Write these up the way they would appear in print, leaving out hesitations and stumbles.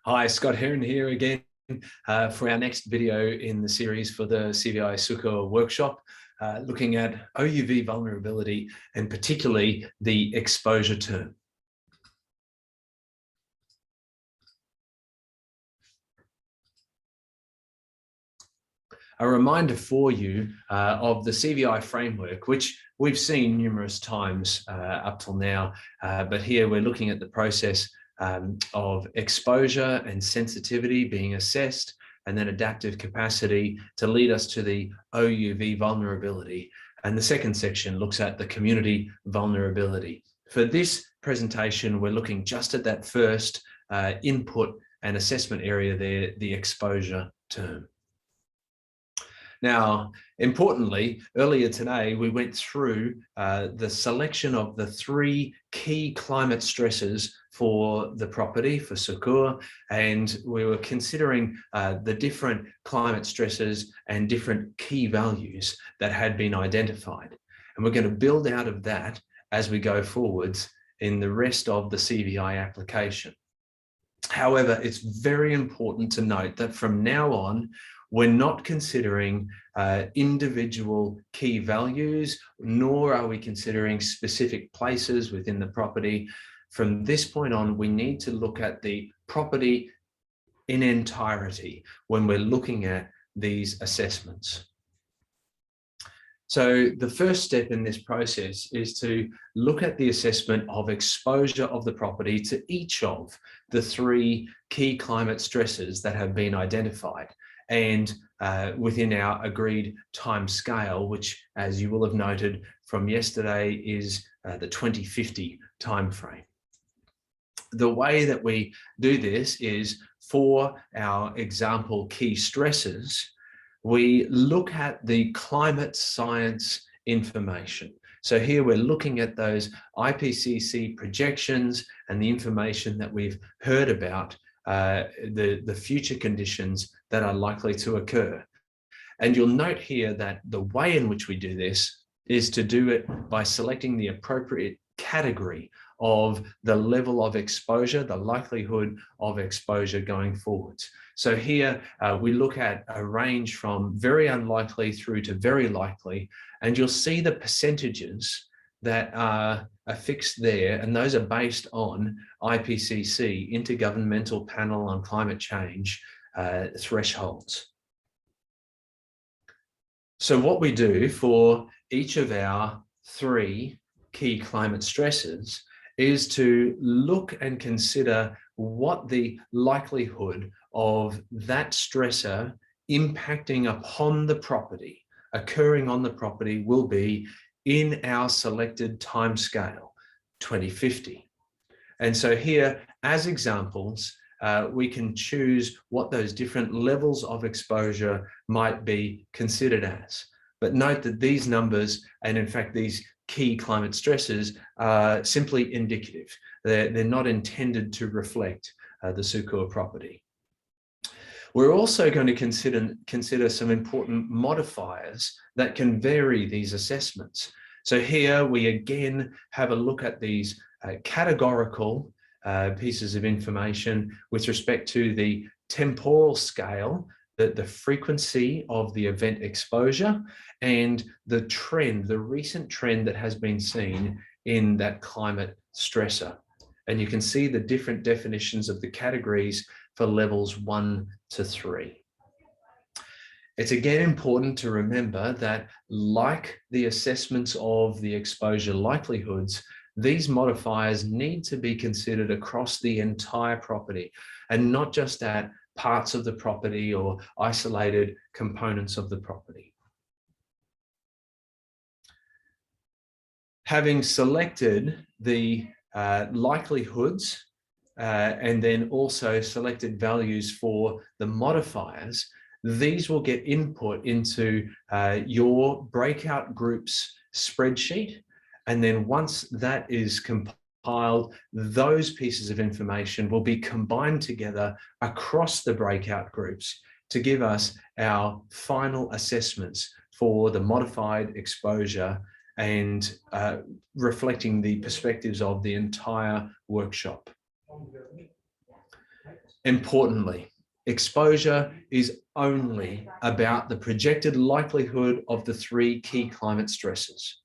Hi, Scott Heron here again for our next video in the series for the CVI Sukur workshop, looking at OUV vulnerability and particularly the exposure term. A reminder for you of the CVI framework, which we've seen numerous times up till now, but here we're looking at the process of exposure and sensitivity being assessed, and then adaptive capacity to lead us to the OUV vulnerability. And the second section looks at the community vulnerability. For this presentation, we're looking just at that first input and assessment area there, the exposure term. Now, importantly, earlier today, we went through the selection of the 3 key climate stresses for the property, for Sukur, and we were considering the different climate stresses and different key values that had been identified. And we're going to build out of that as we go forwards in the rest of the CVI application. However, it's very important to note that from now on, we're not considering individual key values, nor are we considering specific places within the property. From this point on, we need to look at the property in entirety when we're looking at these assessments. So the first step in this process is to look at the assessment of exposure of the property to each of the 3 key climate stresses that have been identified, and within our agreed time scale, which, as you will have noted from yesterday, is the 2050 timeframe. The way that we do this is, for our example key stresses, we look at the climate science information. So here we're looking at those IPCC projections and the information that we've heard about the future conditions that are likely to occur. And you'll note here that the way in which we do this is to do it by selecting the appropriate category of the level of exposure, the likelihood of exposure going forwards. So here we look at a range from very unlikely through to very likely, and you'll see the percentages that are affixed there, and those are based on IPCC, Intergovernmental Panel on Climate Change, thresholds. So what we do for each of our 3 key climate stresses is to look and consider what the likelihood of that stressor impacting upon the property, occurring on the property, will be in our selected timescale, 2050. And so here, as examples, we can choose what those different levels of exposure might be considered as. But note that these numbers, and in fact these key climate stresses, are simply indicative. They're not intended to reflect the Sukur property. We're also going to consider some important modifiers that can vary these assessments. So here we again have a look at these categorical pieces of information with respect to the temporal scale, the frequency of the event exposure, and the trend, the recent trend that has been seen in that climate stressor. And you can see the different definitions of the categories for levels 1 to 3. It's again important to remember that, like the assessments of the exposure likelihoods, these modifiers need to be considered across the entire property and not just at parts of the property or isolated components of the property. Having selected the likelihoods and then also selected values for the modifiers, these will get input into your breakout groups spreadsheet. And then once that is compiled, those pieces of information will be combined together across the breakout groups to give us our final assessments for the modified exposure and reflecting the perspectives of the entire workshop. Importantly, exposure is only about the projected likelihood of the three key climate stresses.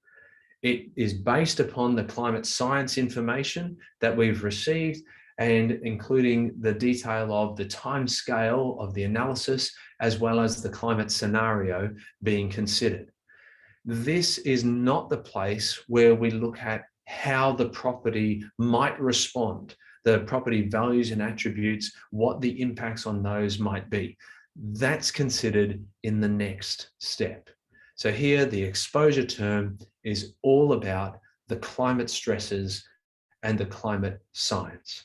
It is based upon the climate science information that we've received, and including the detail of the time scale of the analysis, as well as the climate scenario being considered. This is not the place where we look at how the property might respond, the property values and attributes, what the impacts on those might be. That's considered in the next step. So here, the exposure term is all about the climate stresses and the climate science.